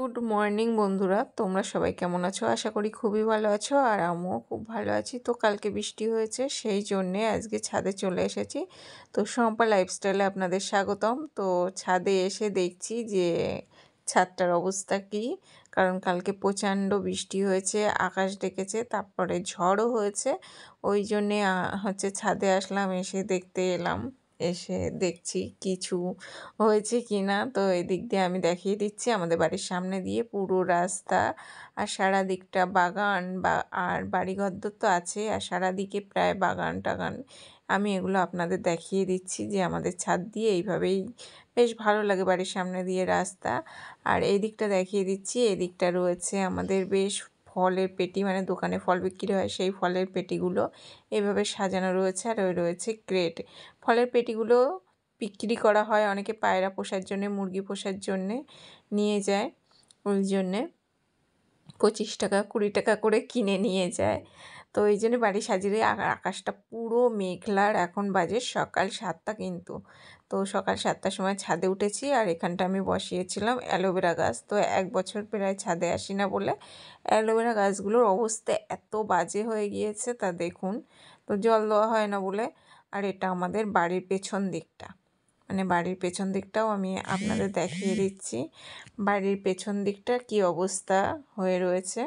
Good morning বন্ধুরা, তোমরা সবাই কেমন আছো? আশা করি খুবই ভালো আছো, আর আমিও খুব ভালো আছি। তো কালকে বৃষ্টি হয়েছে, সেই জন্যে আজকে ছাদে চলে এসেছি। তো শম্পা লাইফস্টাইলে আপনাদের স্বাগতম। তো ছাদে এসে দেখছি যে ছাদটার অবস্থা কী, কারণ কালকে প্রচণ্ড বৃষ্টি হয়েছে, আকাশ ডেকেছে, তারপরে ঝড়ও হয়েছে। ওই জন্যে ছাদে আসলাম, এসে দেখতে এলাম, এসে দেখছি কিছু হয়েছে কি না। তো এদিক দিয়ে আমি দেখিয়ে দিচ্ছি আমাদের বাড়ির সামনে দিয়ে পুরো রাস্তা, আর সারা দিকটা বাগান আর বাড়িঘর তো আছে, আর সারা দিকে প্রায় বাগান টাগান। আমি এগুলো আপনাদের দেখিয়ে দিচ্ছি যে আমাদের ছাদ দিয়ে এইভাবেই বেশ ভালো লাগে, বাড়ির সামনে দিয়ে রাস্তা। আর এই দিকটা দেখিয়ে দিচ্ছি, এদিকটা রয়েছে আমাদের বেশ ফলের পেটি, মানে দোকানে ফল বিক্রি হয় সেই ফলের পেটিগুলো এইভাবে সাজানো রয়েছে। আর ওই রয়েছে ক্রেট, ফলের পেটিগুলো বিক্রি করা হয়, অনেকে পায়রা পোষার জন্যে, মুরগি পোষার জন্যে নিয়ে যায়, ওই জন্যে 25 টাকা 20 টাকা করে কিনে নিয়ে যায়। তো এই জন্য বাড়ি সাজিয়ে, আকাশটা পুরো মেঘলার, এখন বাজে সকাল 7টা কিন্তু। তো সকাল 7টার সময় ছাদে উঠেছি, আর এখানটা আমি বসিয়েছিলাম অ্যালোভেরা গাছ। তো 1 বছর প্রায় ছাদে আসি না বলে অ্যালোভেরা গাছগুলোর অবস্থা এত বাজে হয়ে গিয়েছে, তা দেখুন। তো জল দেওয়া হয় না বলে। আর এটা আমাদের বাড়ির পেছন দিকটা, মানে বাড়ির পেছন দিকটাও আমি আপনাদের দেখিয়ে দিচ্ছি বাড়ির পেছন দিকটা কি অবস্থা হয়ে রয়েছে।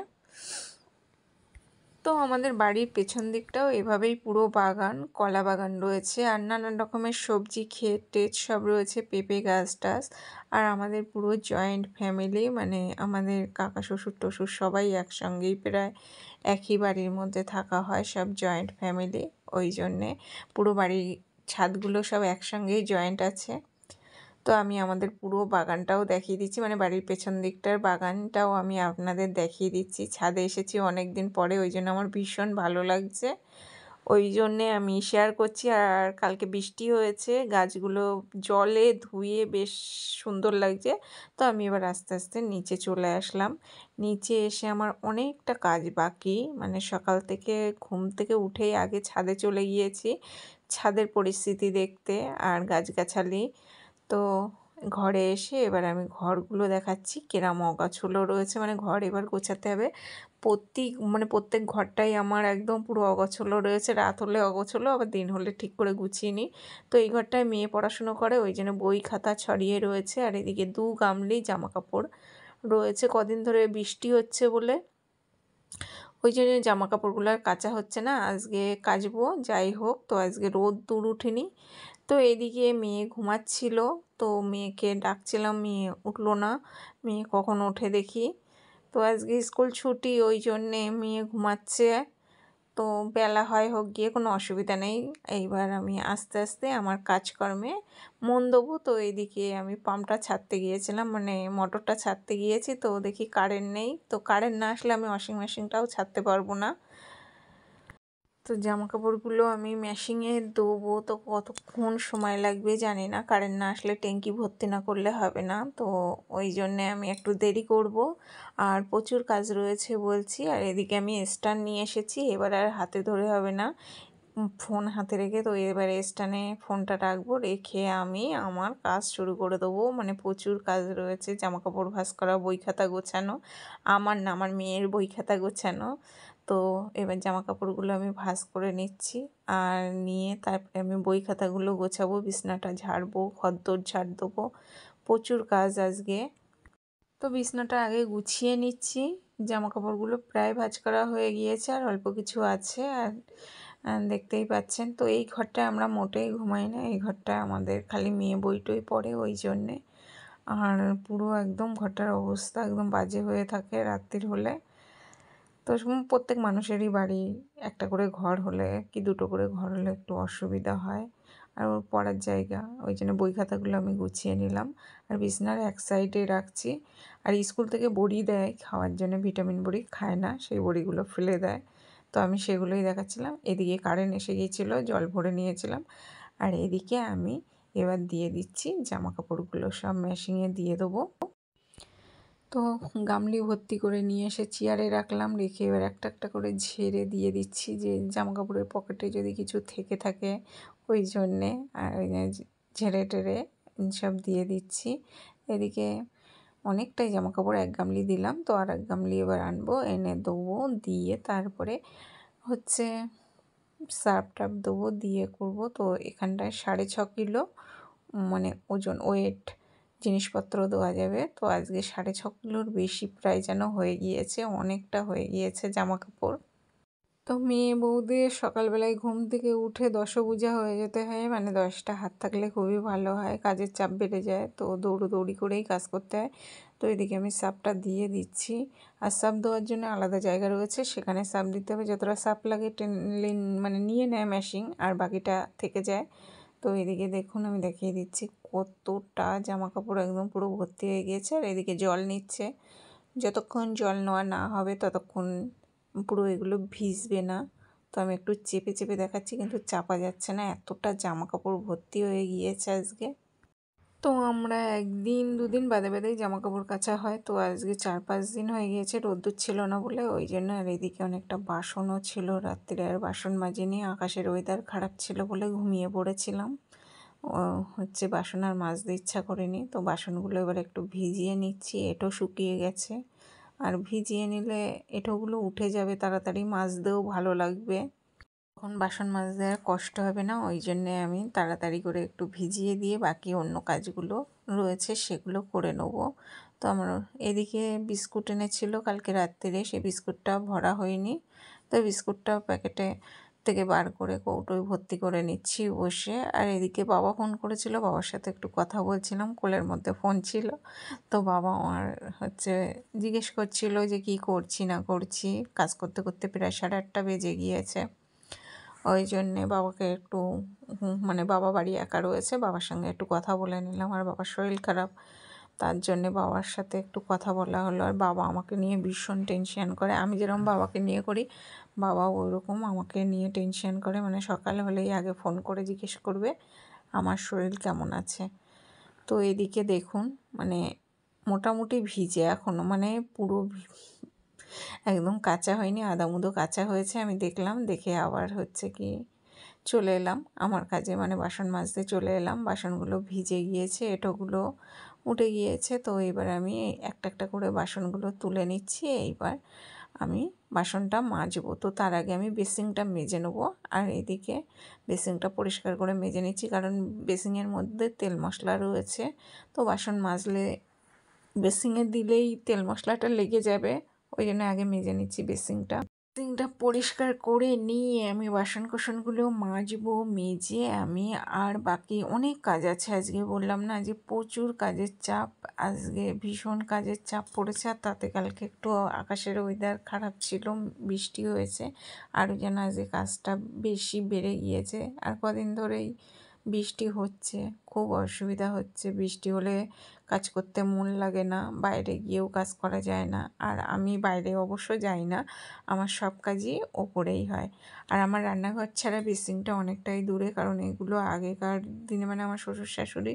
তো আমাদের বাড়ির পেছন দিকটাও এভাবেই পুরো বাগান, কলা বাগান রয়েছে, আর নানান রকমের সবজি ক্ষেত টেত সব রয়েছে, পেঁপে গাছ টাছ। আর আমাদের পুরো জয়েন্ট ফ্যামিলি, মানে আমাদের কাকা শ্বশুর টশুর সবাই একসঙ্গেই প্রায় একই বাড়ির মধ্যে থাকা হয়, সব জয়েন্ট ফ্যামিলি। ওই জন্যে পুরো বাড়ির ছাদগুলো সব একসঙ্গেই জয়েন্ট আছে। তো আমি আমাদের পুরো বাগানটাও দেখিয়ে দিচ্ছি, মানে বাড়ির পেছন দিকটার বাগানটাও আমি আপনাদের দেখিয়ে দিচ্ছি। ছাদে এসেছি অনেক দিন পরে, ওই জন্য আমার ভীষণ ভালো লাগছে, ওই জন্যে আমি শেয়ার করছি। আর কালকে বৃষ্টি হয়েছে, গাছগুলো জলে ধুয়ে বেশ সুন্দর লাগছে। তো আমি এবার আস্তে আস্তে নিচে চলে আসলাম। নিচে এসে আমার অনেকটা কাজ বাকি, মানে সকাল থেকে ঘুম থেকে উঠেই আগে ছাদে চলে গিয়েছি ছাদের পরিস্থিতি দেখতে আর গাছগাছালি। তো ঘরে এসে এবার আমি ঘরগুলো দেখাচ্ছি কিরম অগোছালো রয়েছে, মানে ঘর এবার গোছাতে হবে। প্রত্যেক ঘরটাই আমার একদম পুরো অগোছালো রয়েছে, রাত হলে অগোছালো, আবার দিন হলে ঠিক করে গুছিয়ে নিই। তো এই ঘরটায় মেয়ে পড়াশুনো করে, ওই জন্য বই খাতা ছড়িয়ে রয়েছে। আর এদিকে 2 গামলি জামা কাপড় রয়েছে, কদিন ধরে বৃষ্টি হচ্ছে বলে ওই জন্য জামা কাপড়গুলো আর কাচা হচ্ছে না, আজকে কাচবো যাই হোক। তো আজকে রোদ্দুর উঠেনি। তো এদিকে মেয়ে ঘুমাচ্ছিল, তো মেয়েকে ডাকছিলাম, মেয়ে উঠলো না। মেয়ে কখন ওঠে দেখি। তো আজকে স্কুল ছুটি, ওই জন্যে মেয়ে ঘুমাচ্ছে। তো বেলা হয় হোক গিয়ে, কোনো অসুবিধা নেই। এইবার আমি আস্তে আস্তে আমার কাজকর্মে মন দেবো। তো এইদিকে আমি পাম্পটা ছাড়তে গিয়েছিলাম, মানে মোটরটা ছাড়তে গিয়েছি, তো দেখি কারেন্ট নেই। তো কারেন্ট না আসলে আমি ওয়াশিং মেশিনটাও ছাড়তে পারবো না। তো জামা কাপড়গুলো আমি মেশিনে দেবো, তো কতক্ষণ সময় লাগবে জানি না, কারেন্ট না আসলে ট্যাঙ্কি ভর্তি না করলে হবে না। তো ওই জন্যে আমি একটু দেরি করব, আর প্রচুর কাজ রয়েছে বলছি। আর এদিকে আমি স্ট্যান্ড নিয়ে এসেছি, এবার আর হাতে ধরে হবে না, ফোন হাতে রেখে। তো এবার স্ট্যান্ডে ফোনটা রাখবো, রেখে আমি আমার কাজ শুরু করে দেবো। মানে প্রচুর কাজ রয়েছে, জামা কাপড় ভাঁজ করা, বই খাতা গোছানো, আমার না আমার মেয়ের বই খাতা গোছানো। তো এবার জামা কাপড়গুলো আমি ভাঁজ করে নিচ্ছি, আর নিয়ে তারপরে আমি বই খাতাগুলো গোছাবো, বিছনাটা ঝাড়বো, ঘরদোর ঝাড় দেবো, প্রচুর কাজ আজকে। তো বিছনাটা আগে গুছিয়ে নিচ্ছি, জামা কাপড়গুলো প্রায় ভাঁজ করা হয়ে গিয়েছে, আর অল্প কিছু আছে। আর দেখতেই পাচ্ছেন, তো এই ঘরটায় আমরা মোটেই ঘুমাই না, এই ঘরটায় আমাদের খালি মেয়ে বই টই পড়ে, ওই জন্যে। আর পুরো একদম ঘরটার অবস্থা একদম বাজে হয়ে থাকে রাত্রির হলে। তো প্রত্যেক মানুষেরই বাড়ি একটা করে ঘর হলে কি দুটো করে ঘর হলে একটু অসুবিধা হয়, আর ওর পড়ার জায়গা, ওই জন্য বই খাতাগুলো আমি গুছিয়ে নিলাম। আর বিছনার এক সাইডে রাখছি। আর স্কুল থেকে বড়ি দেয় খাওয়ার জন্য, ভিটামিন বড়ি খায় না, সেই বড়িগুলো ফেলে দেয়, তো আমি সেগুলোই দেখাচ্ছিলাম। এদিকে কারেন্ট এসে গিয়েছিলো, জল ভরে নিয়েছিলাম। আর এদিকে আমি এবার দিয়ে দিচ্ছি জামা কাপড়গুলো, সব মেশিনে দিয়ে দেবো। তো গামলি ভর্তি করে নিয়ে এসে চেয়ারে রাখলাম, রেখে এবার একটা একটা করে ঝেড়ে দিয়ে দিচ্ছি, যে জামা কাপড়ের পকেটে যদি কিছু থেকে থাকে, ওই জন্যে। আর ঝেড়ে টেড়ে সব দিয়ে দিচ্ছি। এদিকে অনেকটাই জামাকাপড়, 1 গামলি দিলাম, তো আর 1 গামলি এবার আনবো, এনে দেবো, দিয়ে তারপরে হচ্ছে সার্ফ টার্ফ দেবো, দিয়ে করব। তো এখানটায় 6.5 কিলো মানে ওজন ওয়েট জিনিসপত্র দেওয়া যাবে। তো আজকে 6.5 কিলোর বেশি প্রায় যেন হয়ে গিয়েছে, অনেকটা হয়ে গিয়েছে জামাকাপড়। তো মেয়ে বউদের সকালবেলায় ঘুম থেকে উঠে দশভুজা হয়ে যেতে হয়, মানে 10টা হাত থাকলে খুবই ভালো হয়, কাজের চাপ বেড়ে যায়, তো দৌড়োদৌড়ি করেই কাজ করতে হয়। তো এদিকে আমি সার্ফটা দিয়ে দিচ্ছি, আর সার্ফ দেওয়ার জন্য আলাদা জায়গা রয়েছে, সেখানে সার্ফ দিতে হবে। যতটা সার্ফ লাগে মানে নিয়ে নেয় মেশিন, আর বাকিটা থেকে যায়। তো এদিকে দেখুন আমি দেখিয়ে দিচ্ছি কতটা জামাকাপড় একদম পুরো ভর্তি হয়ে গিয়েছে। আর এদিকে জল নিচ্ছে, যতক্ষণ জল নেওয়া না হবে ততক্ষণ পুরো এগুলো ভিজবে না। তো আমি একটু চেপে চেপে দেখাচ্ছি, কিন্তু চাপা যাচ্ছে না, এতটা জামা কাপড় ভর্তি হয়ে গিয়েছে আজকে। তো আমরা 1 দিন 2 দিন বাদে বাদেই জামা কাপড় কাচা হয়। তো আজকে 4-5 দিন হয়ে গিয়েছে রোদ্দুর ছিল না বলে, ওই জন্য। আর এদিকে অনেকটা বাসনও ছিল, রাত্রে আর বাসন মাজিনি, আকাশের ওয়েদার খারাপ ছিল বলে ঘুমিয়ে পড়েছিলাম। হচ্ছে বাসন আর মাজতে ইচ্ছা করেনি। তো বাসনগুলো এবার একটু ভিজিয়ে নিচ্ছি, এঁটো শুকিয়ে গেছে, আর ভিজিয়ে নিলে এঁটোগুলো উঠে যাবে তাড়াতাড়ি, মাজতেও ভালো লাগবে, তখন বাসন মাজতে আর কষ্ট হবে না। ওই জন্যে আমি তাড়াতাড়ি করে একটু ভিজিয়ে দিয়ে বাকি অন্য কাজগুলো রয়েছে সেগুলো করে নেব। তো আমার এদিকে বিস্কুট এনেছিল কালকে রাত্রে, সেই বিস্কুটটা ভরা হয়নি, তো বিস্কুটটা প্যাকেটে থেকে বার করে কৌটোয় ভর্তি করে নিচ্ছি বসে। আর এদিকে বাবা ফোন করেছিল, বাবার সাথে একটু কথা বলছিলাম, কোলের মধ্যে ফোন ছিল। তো বাবা আমার হচ্ছে জিজ্ঞেস করছিল যে কি করছি না করছি, কাজ করতে করতে প্রায় 8:30 বেজে গিয়েছে। ওই জন্যে বাবাকে একটু মানে বাবা বাড়ি একা রয়েছে, বাবার সঙ্গে একটু কথা বলে নিলাম। আর বাবার শরীর খারাপ, তার জন্যে বাবার সাথে একটু কথা বলা হলো। আর বাবা আমাকে নিয়ে ভীষণ টেনশন করে, আমি যেরকম বাবাকে নিয়ে করি, বাবা ওইরকম আমাকে নিয়ে টেনশন করে, মানে সকাল হলেই আগে ফোন করে জিজ্ঞেস করবে আমার শরীর কেমন আছে। তো এদিকে দেখুন মানে মোটামুটি ভিজে এখনও, মানে পুরো একদম কাঁচা হয়নি, আদামুদো কাঁচা হয়েছে। আমি দেখলাম, দেখে আবার হচ্ছে কি চলে এলাম আমার কাজে, মানে বাসন মাজতে চলে এলাম। বাসনগুলো ভিজে গিয়েছে, এঁটোগুলো উঠে গিয়েছে। তো এবার আমি একটা একটা করে বাসনগুলো তুলে নিচ্ছি, এইবার আমি বাসনটা মাজবো। তো তার আগে আমি বেসিনটা মেজে নেবো, আর এদিকে বেসিনটা পরিষ্কার করে মেজে নিচ্ছি, কারণ বেসিনের মধ্যে তেল মশলা রয়েছে। তো বাসন মাজলে বেসিনে দিলেই তেল মশলাটা লেগে যাবে, ওই জন্য আগে মেজে নিচ্ছি বেসিনটা। বেসিনটা পরিষ্কার করে নিয়ে আমি বাসন কোসনগুলো মাজবো, মেজে আমি আর বাকি অনেক কাজ আছে আজকে, বললাম না যে প্রচুর কাজের চাপ, আজকে ভীষণ কাজের চাপ পড়েছে। আর তাতে কালকে একটু আকাশের ওয়েদার খারাপ ছিল, বৃষ্টি হয়েছে, আরও যেন আজকে কাজটা বেশি বেড়ে গিয়েছে। আর কদিন ধরেই বৃষ্টি হচ্ছে, খুব অসুবিধা হচ্ছে, বৃষ্টি হলে কাজ করতে মন লাগে না, বাইরে গিয়েও কাজ করা যায় না। আর আমি বাইরে অবশ্য যাই না, আমার সব কাজই ওপরেই হয়। আর আমার রান্নাঘর ছাড়া বেসিনটা অনেকটাই দূরে, কারণ এগুলো আগেকার দিনে মানে আমার শ্বশুর শাশুড়ি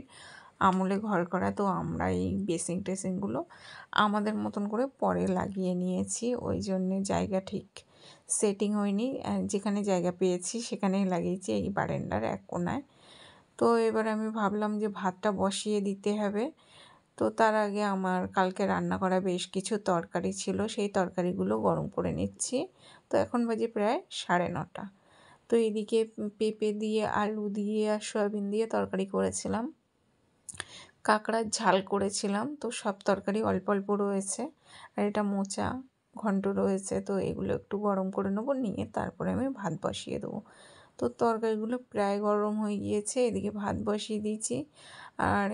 আমলে ঘর করা, তো আমরা এই বেসিন টেসিনগুলো আমাদের মতন করে পরে লাগিয়ে নিয়েছি, ওই জন্যে জায়গা ঠিক সেটিং হয়নি, যেখানে জায়গা পেয়েছি সেখানেই লাগিয়েছি, এই বারান্দার এক কোণায়। তো এবার আমি ভাবলাম যে ভাতটা বসিয়ে দিতে হবে। তো তার আগে আমার কালকে রান্না করা বেশ কিছু তরকারি ছিল, সেই তরকারিগুলো গরম করে নিচ্ছি। তো এখন বাজে প্রায় 9:30। তো এদিকে পেঁপে দিয়ে, আলু দিয়ে আর সয়াবিন দিয়ে তরকারি করেছিলাম, কাঁকড়ার ঝাল করেছিলাম। তো সব তরকারি অল্প অল্প রয়েছে, আর এটা মোচা ঘন্ট রয়েছে। তো এগুলো একটু গরম করে নেবো, নিয়ে তারপরে আমি ভাত বসিয়ে দেবো। তো তরকারিগুলো প্রায় গরম হয়ে গিয়েছে, এদিকে ভাত বসিয়ে দিয়েছি। আর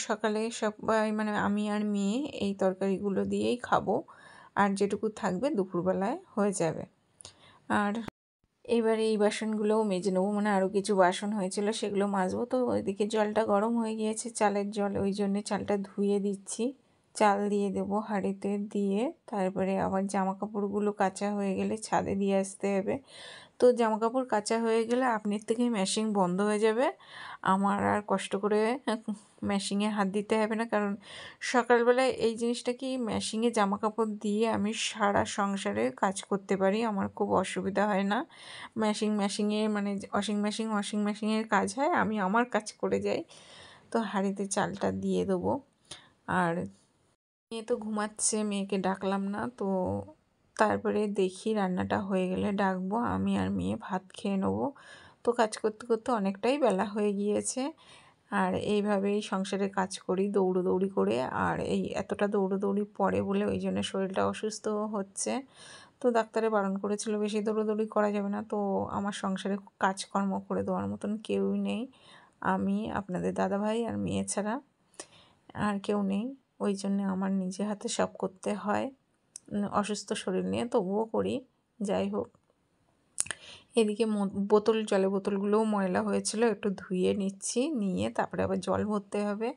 সকালে সবাই মানে আমি আর মেয়ে এই তরকারিগুলো দিয়েই খাবো, আর যেটুকু থাকবে দুপুরবেলায় হয়ে যাবে। আর এবারে এই বাসনগুলোও মেজে নেবো, মানে আরও কিছু বাসন হয়েছিল সেগুলো মাজবো। তো ওইদিকে জলটা গরম হয়ে গিয়েছে, চালের জল, ওই জন্যে চালটা ধুয়ে দিচ্ছি, চাল দিয়ে দেবো হাঁড়িতে, দিয়ে তারপরে আবার জামা কাপড়গুলো কাচা হয়ে গেলে ছাদে দিয়ে আসতে হবে। তো জামাকাপড় কাচা হয়ে গেলে আপনির থেকেই মেশিন বন্ধ হয়ে যাবে, আমার আর কষ্ট করে মেশিনে হাত দিতে হবে না, কারণ সকালবেলায় এই জিনিসটা কি মেশিনে জামাকাপড় দিয়ে আমি সারা সংসারে কাজ করতে পারি, আমার খুব অসুবিধা হয় না। মেশিনে মানে ওয়াশিং মেশিনের কাজ হয়, আমি আমার কাজ করে যাই। তো হাঁড়িতে চালটা দিয়ে দেবো, আর মেয়ে তো ঘুমাচ্ছে, মেয়েকে ডাকলাম না। তো তারপরে দেখি রান্নাটা হয়ে গেলে ডাকবো, আমি আর মেয়ে ভাত খেয়ে নেবো। তো কাজ করতে করতে অনেকটাই বেলা হয়ে গিয়েছে। আর এইভাবেই সংসারে কাজ করি দৌড়োদৌড়ি করে। আর এই এতটা দৌড়োদৌড়ি পড়ে বলে ওই জন্য শরীরটা অসুস্থ হচ্ছে। তো ডাক্তারে বারণ করেছিল বেশি দৌড়োদৌড়ি করা যাবে না। তো আমার সংসারে কাজকর্ম করে দেওয়ার মতন কেউই নেই, আমি, আপনাদের দাদাভাই আর মেয়ে ছাড়া আর কেউ নেই। ওই জন্যে আমার নিজে হাতে সব করতে হয়। অসুস্থ শরীর নিয়ে তবুও করি। যাই হোক, এদিকে জলের বোতলগুলোও ময়লা হয়েছিল, একটু ধুয়ে নিচ্ছি, নিয়ে তারপরে আবার জল ভরতে হবে।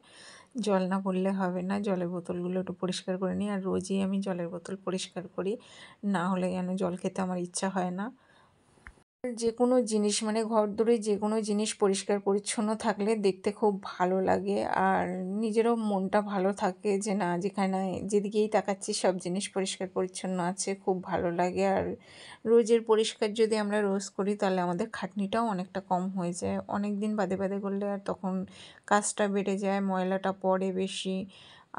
জল না ভরলে হবে না, জলের বোতলগুলো একটু পরিষ্কার করে নিই। আর রোজই আমি জলের বোতল পরিষ্কার করি, না হলে যেন জল খেতে আমার ইচ্ছা হয় না। যে কোনো জিনিস মানে ঘরদোরে যে কোনো জিনিস পরিষ্কার পরিচ্ছন্ন থাকলে দেখতে খুব ভালো লাগে, আর নিজেরও মনটা ভালো থাকে যে না, যেখানে যেদিকেই তাকাচ্ছি সব জিনিস পরিষ্কার পরিচ্ছন্ন আছে, খুব ভালো লাগে। আর রোজের পরিষ্কার যদি আমরা রোজ করি তাহলে আমাদের খাটনিটাও অনেকটা কম হয়ে যায়। অনেক দিন বাদে বাদে করলে আর তখন কাজটা বেড়ে যায়, ময়লাটা পড়ে বেশি,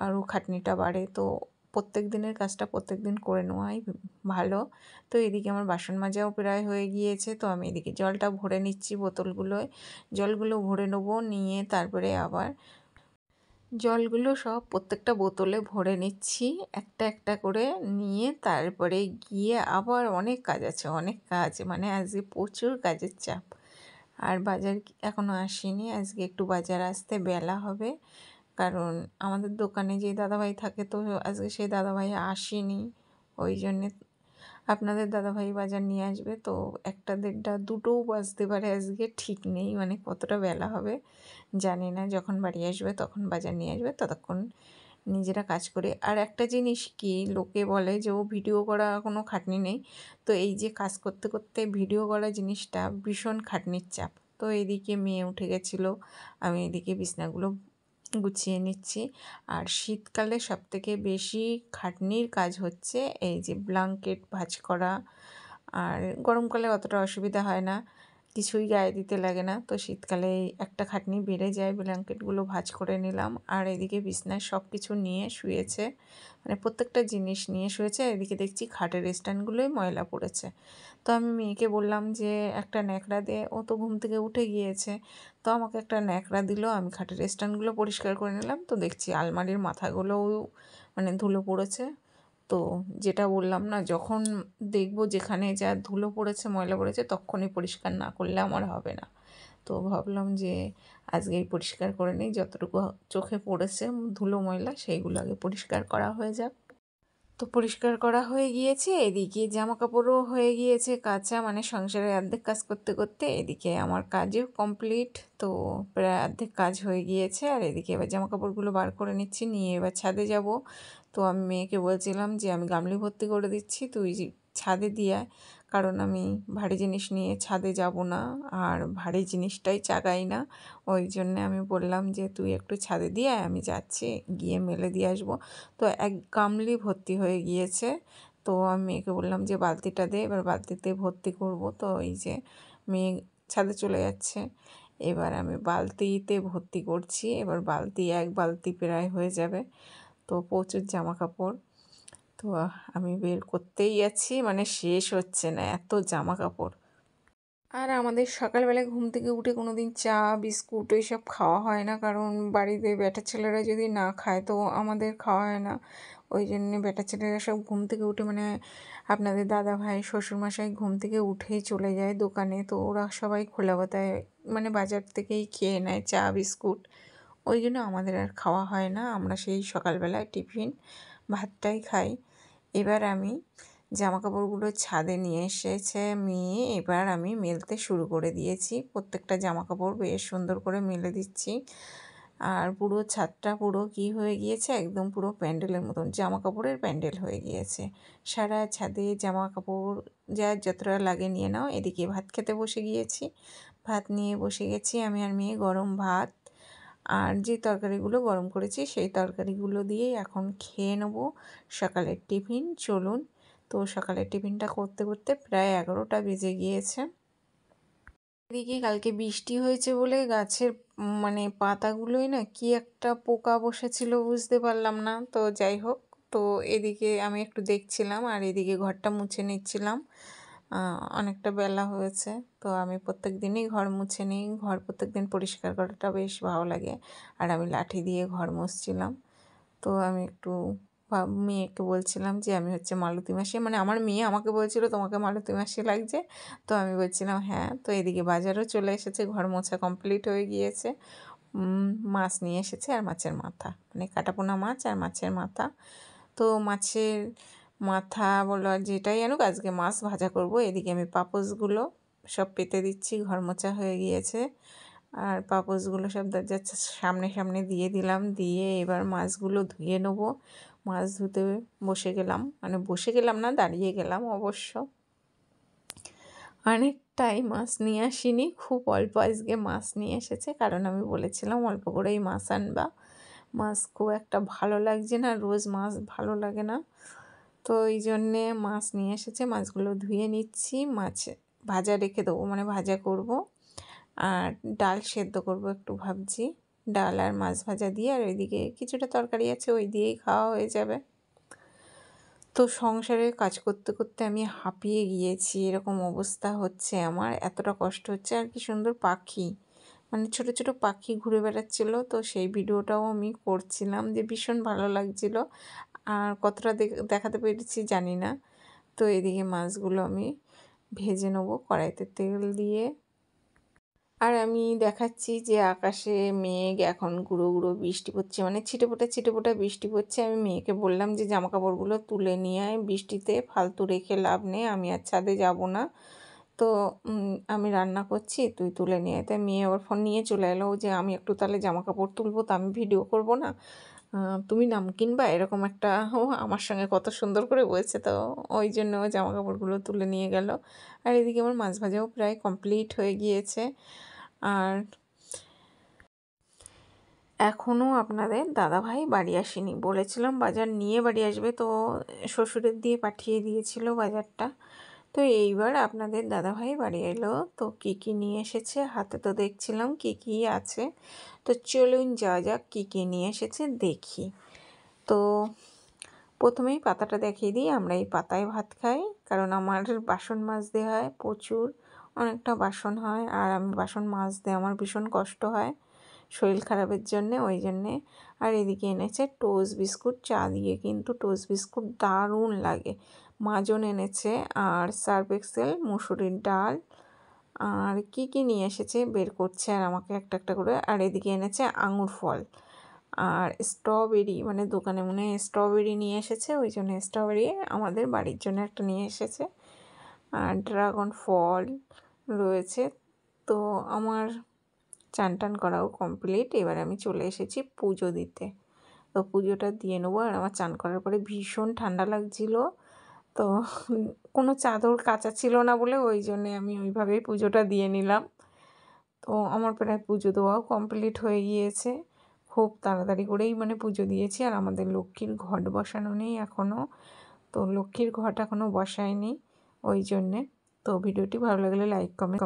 আরও খাটনিটা বাড়ে। তো প্রত্যেক দিনের কাজটা প্রত্যেক দিন করে নেওয়াই ভালো। তো এদিকে আমার বাসন মাজাও প্রায় হয়ে গিয়েছে। তো আমি এদিকে জলটা ভরে নিচ্ছি বোতলগুলোয়, জলগুলো ভরে নেবো, নিয়ে তারপরে আবার জলগুলো সব প্রত্যেকটা বোতলে ভরে নিচ্ছি একটা একটা করে, নিয়ে তারপরে গিয়ে আবার অনেক কাজ আছে, অনেক কাজ মানে আজকে প্রচুর কাজের চাপ। আর বাজার এখনও আসেনি, আজকে একটু বাজার আসতে বেলা হবে, কারণ আমাদের দোকানে যে দাদাভাই থাকে তো আজকে সেই দাদাভাই আসেনি। ওই জন্যে আপনাদের দাদাভাই বাজার নিয়ে আসবে, তো 1টা 1:30 2টোও বাজতে পারে, আজকে ঠিক নেই মানে কতটা বেলা হবে জানি না। যখন বাড়ি আসবে তখন বাজার নিয়ে আসবে, ততক্ষণ নিজেরা কাজ করে। আর একটা জিনিস কি, লোকে বলে যে ও ভিডিও করা কোনো খাটনি নেই, তো এই যে কাজ করতে করতে ভিডিও করা জিনিসটা ভীষণ খাটনির চাপ। তো এদিকে মেয়ে উঠে গেছিলো, আমি এদিকে বিছনাগুলো গুছিয়ে নিচ্ছি। আর শীতকালে সবথেকে বেশি খাটনির কাজ হচ্ছে এই যে ব্ল্যাঙ্কেট ভাঁজ করা। আর গরমকালে অতটা অসুবিধা হয় না, কিছুই গায়ে দিতে লাগে না। তো শীতকালে একটা খাটনি বেড়ে যায়, ব্ল্যাঙ্কেটগুলো ভাঁজ করে নিলাম। আর এদিকে বিছনায় সব কিছু নিয়ে শুয়েছে, মানে প্রত্যেকটা জিনিস নিয়ে শুয়েছে। এদিকে দেখছি খাটের স্ট্যান্ডগুলোই ময়লা পড়েছে। তো আমি মেয়েকে বললাম যে একটা ন্যাকড়া দে, ও তো ঘুম থেকে উঠে গিয়েছে। তো আমাকে একটা ন্যাকড়া দিল, আমি খাটের স্ট্যান্ডগুলো পরিষ্কার করে নিলাম। তো দেখছি আলমারির মাথাগুলোও মানে ধুলো পড়েছে। তো যেটা বললাম না, যখন দেখবো যেখানে যা ধুলো পড়েছে ময়লা পড়েছে তখনই পরিষ্কার না করলে আমার হবে না। তো ভাবলাম যে আজকেই পরিষ্কার করে নিই, যতটুকু চোখে পড়েছে ধুলো ময়লা সেইগুলো আগে পরিষ্কার করা হয়ে যাক। তো পরিষ্কার করা হয়ে গিয়েছে, এদিকে জামা কাপড়ও হয়ে গিয়েছে কাচা, মানে সংসারের অর্ধেক কাজ করতে করতে এদিকে আমার কাজও কমপ্লিট। তো প্রায় অর্ধেক কাজ হয়ে গিয়েছে। আর এদিকে এবার জামা কাপড়গুলো বার করে নিচ্ছি, নিয়ে এবার ছাদে যাব। তো আমি মেয়েকে বলছিলাম যে আমি গামলি ভর্তি করে দিচ্ছি, তুই ছাদে দিয়ে আয়, কারণ আমি ভারী জিনিস নিয়ে ছাদে যাব না, আর ভারী জিনিসটাই চাগাই না। ওই জন্যে আমি বললাম যে তুই একটু ছাদে দিয়ে আয়, আমি যাচ্ছি, গিয়ে মেলে দিয়ে আসবো। তো এক গামলি ভর্তি হয়ে গিয়েছে। তো আমি মেয়েকে বললাম যে বালতিটা দে, এবার বালতিতে ভর্তি করব। তো এই যে মেয়ে ছাদে চলে যাচ্ছে, এবার আমি বালতিতে ভর্তি করছি। এবার এক বালতি প্রায় হয়ে যাবে। তো প্রচুর জামা কাপড়, তো আমি বের করতেই যাচ্ছি, মানে শেষ হচ্ছে না এত জামা কাপড়। আর আমাদের সকালবেলায় ঘুম থেকে উঠে কোনো দিন চা বিস্কুট এইসব খাওয়া হয় না, কারণ বাড়িতে বেটা ছেলেরা যদি না খায় তো আমাদের খাওয়া হয় না। ওই জন্যে বেটা ছেলেরা সব ঘুম থেকে উঠে, মানে আপনাদের দাদা ভাই শ্বশুরমশাই ঘুম থেকে উঠেই চলে যায় দোকানে। তো ওরা সবাই খোলা কথায় মানে বাজার থেকেই খেয়ে নেয় চা বিস্কুট। ওই জন্য আমাদের আর খাওয়া হয় না, আমরা সেই সকালবেলায় টিফিন ভাতটাই খাই। এবার আমি জামাকাপড়গুলো ছাদে নিয়ে এসেছে মেয়ে, এবার আমি মেলতে শুরু করে দিয়েছি। প্রত্যেকটা জামাকাপড় বেশ সুন্দর করে মেলে দিচ্ছি। আর পুরো ছাদটা পুরো কি হয়ে গিয়েছে, একদম পুরো প্যান্ডেলের মতন জামাকাপড়ের প্যান্ডেল হয়ে গিয়েছে। সারা ছাদে জামাকাপড় যা যতটা লাগে নিয়ে নাও। এদিকে ভাত খেতে বসে গিয়েছি, ভাত নিয়ে বসে গেছি আমি আর মেয়ে। গরম ভাত আর যে তরকারিগুলো গরম করেছি সেই তরকারিগুলো দিয়েই এখন খেয়ে নেবো সকালের টিফিন। চলুন, তো সকালের টিফিনটা করতে করতে প্রায় 11টা বেজে গিয়েছে। এদিকে কালকে বৃষ্টি হয়েছে বলে গাছের মানে পাতাগুলোই না কি একটা পোকা বসেছিল বুঝতে পারলাম না। তো যাই হোক, তো এদিকে আমি একটু দেখছিলাম আর এদিকে ঘরটা মুছে নিচ্ছিলাম। অনেকটা বেলা হয়েছে, তো আমি প্রত্যেক দিনই ঘর মুছে নিই। ঘর প্রত্যেক দিন পরিষ্কার করাটা বেশ ভালো লাগে। আর আমি লাঠি দিয়ে ঘর মুছছিলাম। তো আমি একটু মেয়েকে বলছিলাম যে আমি হচ্ছে মালতী মাসি, মানে আমার মেয়ে আমাকে বলছিল তোমাকে মালতী মাসি লাগছে। তো আমি বলছিলাম হ্যাঁ। তো এদিকে বাজারও চলে এসেছে, ঘর মোছা কমপ্লিট হয়ে গিয়েছে। মাছ নিয়ে এসেছে আর মাছের মাথা, মানে কাটাপোনা মাছ আর মাছের মাথা। তো মাছের মাথা বলো আর যেটাই আনুক, আজকে মাছ ভাজা করব। এদিকে আমি পাপোশগুলো সব পেতে দিচ্ছি, ঘর মোছা হয়ে গিয়েছে। আর পাপোশগুলো সব দরজার সামনে সামনে দিয়ে দিলাম, দিয়ে এবার মাছগুলো ধুয়ে নেবো। মাছ ধুতে বসে গেলাম, মানে বসে গেলাম না, দাঁড়িয়ে গেলাম অবশ্য। অনেকটাই মাছ নিয়ে আসিনি, খুব অল্প আজকে মাছ নিয়ে এসেছে, কারণ আমি বলেছিলাম অল্প করেই মাছ আনবা। মাছ খুব একটা ভালো লাগছে না, রোজ মাছ ভালো লাগে না। তো এই জন্যে মাছ নিয়ে এসেছে, মাছগুলো ধুয়ে নিচ্ছি। মাছ ভাজা রেখে দেবো, মানে ভাজা করব। আর ডাল সেদ্ধ করব একটু ভাবছি, ডাল আর মাছ ভাজা দিয়ে। আর ওইদিকে কিছুটা তরকারি আছে, ওই দিয়েই খাওয়া হয়ে যাবে। তো সংসারের কাজ করতে করতে আমি হাঁপিয়ে গিয়েছি, এরকম অবস্থা হচ্ছে আমার, এতটা কষ্ট হচ্ছে। আর কি সুন্দর পাখি, মানে ছোট ছোট পাখি ঘুরে বেড়াচ্ছিল, তো সেই ভিডিওটাও আমি করছিলাম, যে ভীষণ ভালো লাগছিল। আর কতটা দেখাতে পেরেছি জানি না। তো এদিকে মাছগুলো আমি ভেজে নেবো কড়াইতে তেল দিয়ে। আর আমি দেখাচ্ছি যে আকাশে মেঘ, এখন গুঁড়ো গুঁড়ো বৃষ্টি পড়ছে, মানে ছিটেফোঁটা বৃষ্টি পড়ছে। আমি মেয়েকে বললাম যে জামা কাপড়গুলো তুলে নিয়ে আয়, বৃষ্টিতে ফালতু রেখে লাভ নেই, আমি আর ছাদে যাব না। তো আমি রান্না করছি, তুই তুলে নিয়ে আয়। তাই মেয়ে আবার ফোন নিয়ে চলে এলো যে আমি একটু তাহলে জামা কাপড় তুলবো, তো আমি ভিডিও করব না, তুমি নাম কিনবা, এরকম একটা ও আমার সঙ্গে কত সুন্দর করে বলছে। তো ওই জন্য জামা কাপড়গুলো তুলে নিয়ে গেল। আর এদিকে আমার মাছ ভাজাও প্রায় কমপ্লিট হয়ে গিয়েছে। আর এখনও আপনাদের দাদাভাই বাড়ি আসেনি, বলেছিলাম বাজার নিয়ে বাড়ি আসবে, তো শ্বশুরের দিয়ে পাঠিয়ে দিয়েছিল বাজারটা। তো এইবার আপনাদের দাদাভাই বাড়ি এলো, তো কী কী নিয়ে এসেছে হাতে তো দেখছিলাম কী কী আছে। তো চলুন যাওয়া যাক কী কী নিয়ে এসেছে দেখি। তো প্রথমেই পাতাটা দেখিয়ে দিই, আমরা এই পাতায় ভাত খাই, কারণ আমার বাসন মাজতে হয় প্রচুর, অনেকটা বাসন হয়। আর আমি বাসন মাজতে আমার ভীষণ কষ্ট হয় শরীর খারাপের জন্যে, ওই জন্যে। আর এদিকে এনেছে টোস্ট বিস্কুট, চা দিয়ে কিন্তু টোস্ট বিস্কুট দারুণ লাগে। মাজন এনেছে, আর সার্ফ এক্সেল, মুসুরির ডাল, আর কি কি নিয়ে এসেছে বের করছে আর আমাকে একটা একটা করে। আর এদিকে এনেছে আঙুর ফল আর স্ট্রবেরি, মানে দোকানে মনে হয় স্ট্রবেরি নিয়ে এসেছে, ওই জন্য স্ট্রবেরি আমাদের বাড়ির জন্য একটা নিয়ে এসেছে। আর ড্রাগন ফল রয়েছে। তো আমার চান টান করাও কমপ্লিট, এবার আমি চলে এসেছি পুজো দিতে। তো পুজোটা দিয়ে নেবো। আর আমার চান করার পরে ভীষণ ঠান্ডা লাগছিল, তো কোনো চাদর কাচা ছিল না বলে ওই জন্যে আমি ওইভাবেই পুজোটা দিয়ে নিলাম। তো আমার প্রায় পুজো দেওয়াও কমপ্লিট হয়ে গিয়েছে, খুব তাড়াতাড়ি করেই মানে পুজো দিয়েছি। আর আমাদের লক্ষ্মীর ঘট বসানো নেই এখনও, তো লক্ষ্মীর ঘট এখনও বসায়নি, ওই জন্যে। তো ভিডিওটি ভালো লাগলে লাইক কমেন্ট